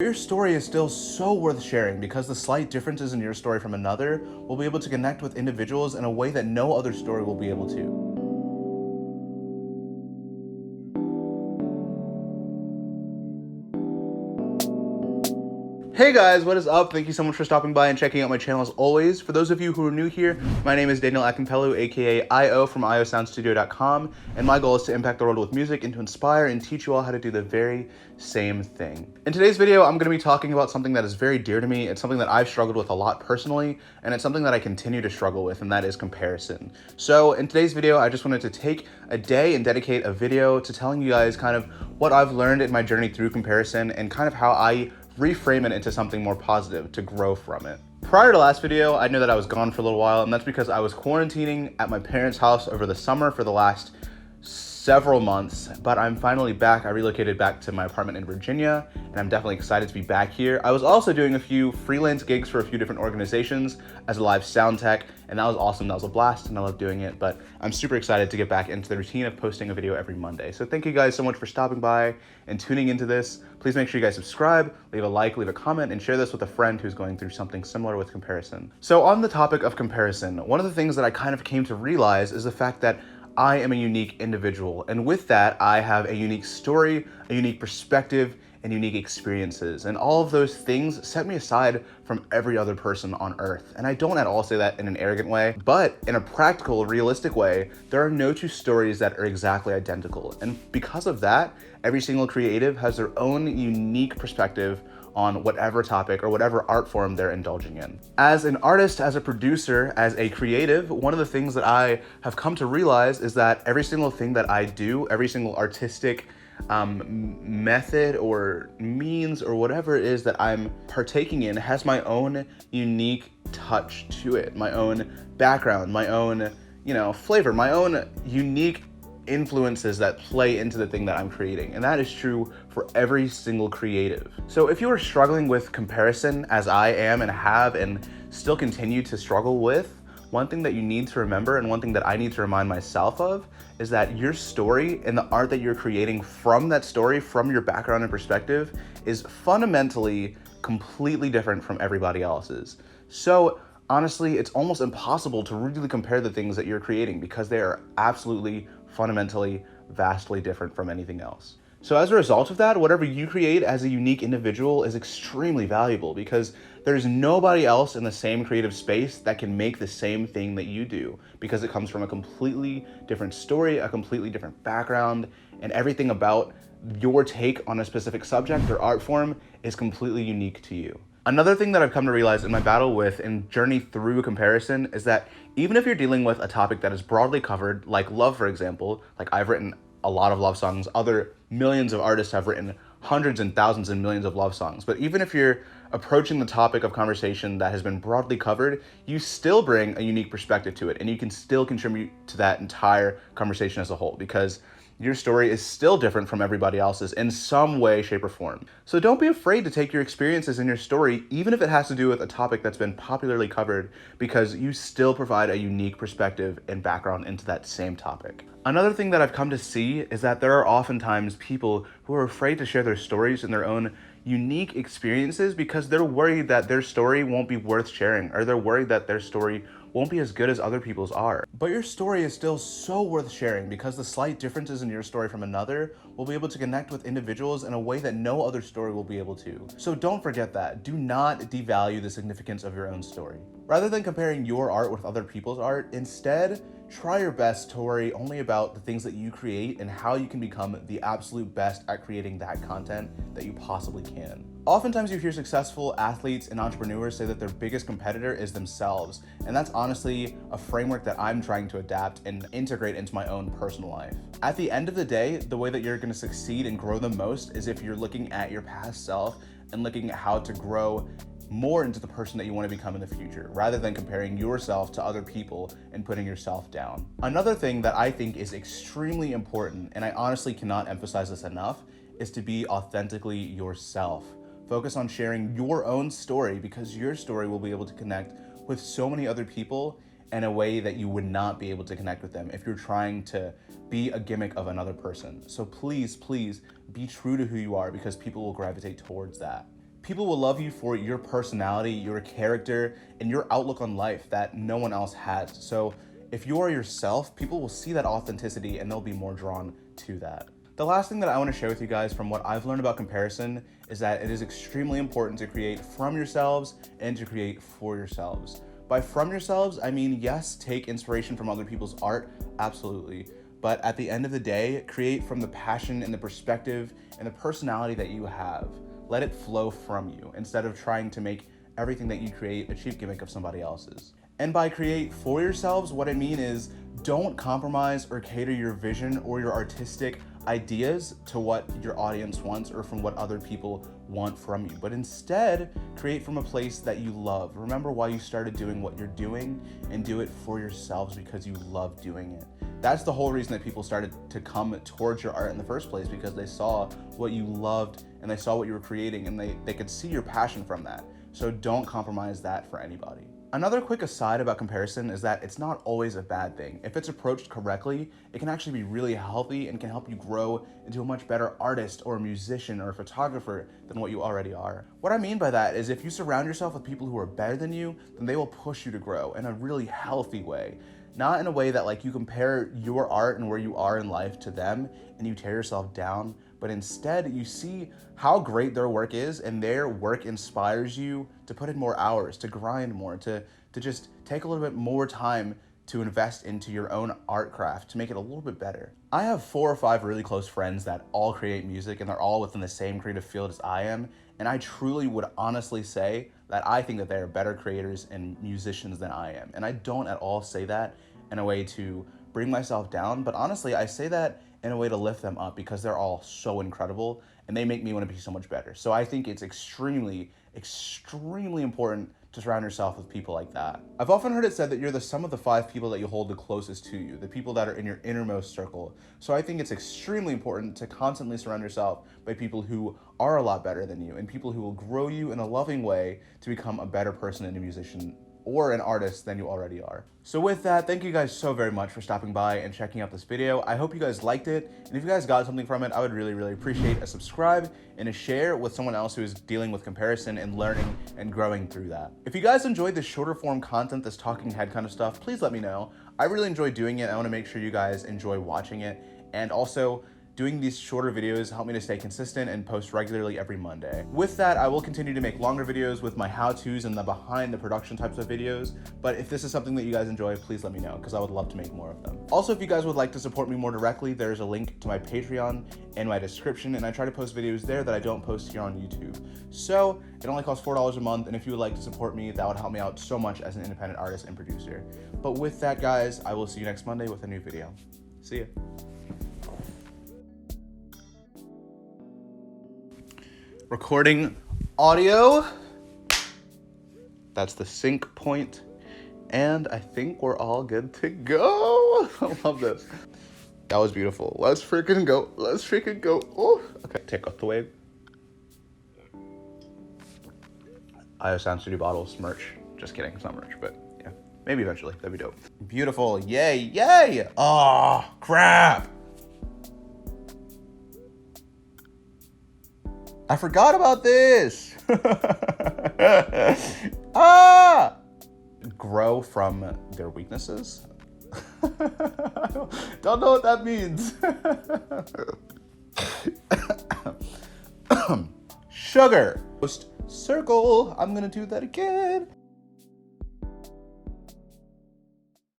Your story is still so worth sharing because the slight differences in your story from another will be able to connect with individuals in a way that no other story will be able to. Hey guys, what is up? Thank you so much for stopping by and checking out my channel as always. For those of you who are new here, my name is Daniel Akinpelu, aka IO from iosoundstudio.com, and my goal is to impact the world with music and to inspire and teach you all how to do the very same thing. In today's video, I'm going to be talking about something that is very dear to me. It's something that I've struggled with a lot personally, and it's something that I continue to struggle with, and that is comparison. So in today's video, I just wanted to take a day and dedicate a video to telling you guys kind of what I've learned in my journey through comparison and kind of how I reframe it into something more positive to grow from it. Prior to last video, I knew that I was gone for a little while, and that's because I was quarantining at my parents' house over the summer for the last several months, but I'm finally back. I relocated back to my apartment in Virginia, and I'm definitely excited to be back here. I was also doing a few freelance gigs for a few different organizations as a live sound tech, and that was awesome. That was a blast, and I love doing it, but I'm super excited to get back into the routine of posting a video every Monday. So thank you guys so much for stopping by and tuning into this. Please make sure you guys subscribe, leave a like, leave a comment, and share this with a friend who's going through something similar with comparison. So on the topic of comparison, one of the things that I kind of came to realize is the fact that I am a unique individual, and with that, I have a unique story, a unique perspective, and unique experiences, and all of those things set me aside from every other person on earth. And I don't at all say that in an arrogant way, but in a practical, realistic way, there are no two stories that are exactly identical. And because of that, every single creative has their own unique perspective on whatever topic or whatever art form they're indulging in. As an artist, as a producer, as a creative, one of the things that I have come to realize is that every single thing that I do, every single artistic method or means or whatever it is that I'm partaking in has my own unique touch to it, my own background, my own, flavor, my own unique influences that play into the thing that I'm creating. And that is true for every single creative. So if you are struggling with comparison, as I am and have and still continue to struggle with, one thing that you need to remember, and one thing that I need to remind myself of, is that your story and the art that you're creating from that story, from your background and perspective, is fundamentally completely different from everybody else's. So honestly, it's almost impossible to really compare the things that you're creating because they are absolutely, fundamentally, vastly different from anything else. So as a result of that, whatever you create as a unique individual is extremely valuable because there's nobody else in the same creative space that can make the same thing that you do because it comes from a completely different story, a completely different background, and everything about your take on a specific subject or art form is completely unique to you. Another thing that I've come to realize in my battle with and journey through comparison is that even if you're dealing with a topic that is broadly covered, like love, for example, like I've written a lot of love songs, other millions of artists have written hundreds and thousands and millions of love songs. But even if you're approaching the topic of conversation that has been broadly covered, you still bring a unique perspective to it, and you can still contribute to that entire conversation as a whole because your story is still different from everybody else's in some way, shape, or form. So don't be afraid to take your experiences in your story, even if it has to do with a topic that's been popularly covered, because you still provide a unique perspective and background into that same topic. Another thing that I've come to see is that there are oftentimes people who are afraid to share their stories and their own unique experiences because they're worried that their story won't be worth sharing, or they're worried that their story won't be as good as other people's are. But your story is still so worth sharing because the slight differences in your story from another will be able to connect with individuals in a way that no other story will be able to. So don't forget that. Do not devalue the significance of your own story. Rather than comparing your art with other people's art, instead, try your best to worry only about the things that you create and how you can become the absolute best at creating that content that you possibly can. Oftentimes you hear successful athletes and entrepreneurs say that their biggest competitor is themselves, and that's honestly a framework that I'm trying to adapt and integrate into my own personal life. At the end of the day, the way that you're going to succeed and grow the most is if you're looking at your past self and looking at how to grow more into the person that you want to become in the future, rather than comparing yourself to other people and putting yourself down. Another thing that I think is extremely important, and I honestly cannot emphasize this enough, is to be authentically yourself. Focus on sharing your own story because your story will be able to connect with so many other people in a way that you would not be able to connect with them if you're trying to be a gimmick of another person. So please, please be true to who you are because people will gravitate towards that. People will love you for your personality, your character, and your outlook on life that no one else has. So if you are yourself, people will see that authenticity and they'll be more drawn to that. The last thing that I want to share with you guys from what I've learned about comparison is that it is extremely important to create from yourselves and to create for yourselves. By from yourselves, I mean, yes, take inspiration from other people's art, absolutely. But at the end of the day, create from the passion and the perspective and the personality that you have. Let it flow from you instead of trying to make everything that you create a cheap gimmick of somebody else's. And by create for yourselves, what I mean is don't compromise or cater your vision or your artistic ideas to what your audience wants or from what other people want from you, but instead create from a place that you love. Remember why you started doing what you're doing and do it for yourselves because you love doing it. That's the whole reason that people started to come towards your art in the first place, because they saw what you loved and they saw what you were creating and they could see your passion from that. So don't compromise that for anybody. Another quick aside about comparison is that it's not always a bad thing. If it's approached correctly, it can actually be really healthy and can help you grow into a much better artist or a musician or a photographer than what you already are. What I mean by that is if you surround yourself with people who are better than you, then they will push you to grow in a really healthy way. Not in a way that like you compare your art and where you are in life to them and you tear yourself down, but instead you see how great their work is and their work inspires you to put in more hours, to grind more, to just take a little bit more time to invest into your own art craft to make it a little bit better. I have 4 or 5 really close friends that all create music and they're all within the same creative field as I am. And I truly would honestly say that I think that they are better creators and musicians than I am. And I don't at all say that in a way to bring myself down, but honestly, I say that in a way to lift them up because they're all so incredible and they make me want to be so much better. So I think it's extremely, extremely important to surround yourself with people like that. I've often heard it said that you're the sum of the 5 people that you hold the closest to you, the people that are in your innermost circle. So I think it's extremely important to constantly surround yourself by people who are a lot better than you and people who will grow you in a loving way to become a better person and a musician or an artist than you already are. So with that, thank you guys so very much for stopping by and checking out this video. I hope you guys liked it. And if you guys got something from it, I would really, really appreciate a subscribe and a share with someone else who is dealing with comparison and learning and growing through that. If you guys enjoyed this shorter form content, this talking head kind of stuff, please let me know. I really enjoy doing it. I want to make sure you guys enjoy watching it. And also, doing these shorter videos help me to stay consistent and post regularly every Monday. With that, I will continue to make longer videos with my how-tos and the behind the production types of videos. But if this is something that you guys enjoy, please let me know because I would love to make more of them. Also, if you guys would like to support me more directly, there's a link to my Patreon in my description, and I try to post videos there that I don't post here on YouTube. So it only costs $4 a month, and if you would like to support me, that would help me out so much as an independent artist and producer. But with that, guys, I will see you next Monday with a new video. See ya. Recording audio. That's the sync point. And I think we're all good to go. I love this. That was beautiful. Let's freaking go. Let's freaking go. Oh, okay. Take off the wave. IO Sound Studio bottles merch. Just kidding. It's not merch, but yeah. Maybe eventually. That'd be dope. Beautiful. Yay. Yay. Oh, crap. I forgot about this. Grow from their weaknesses. Don't know what that means. Sugar. Circle. I'm gonna do that again.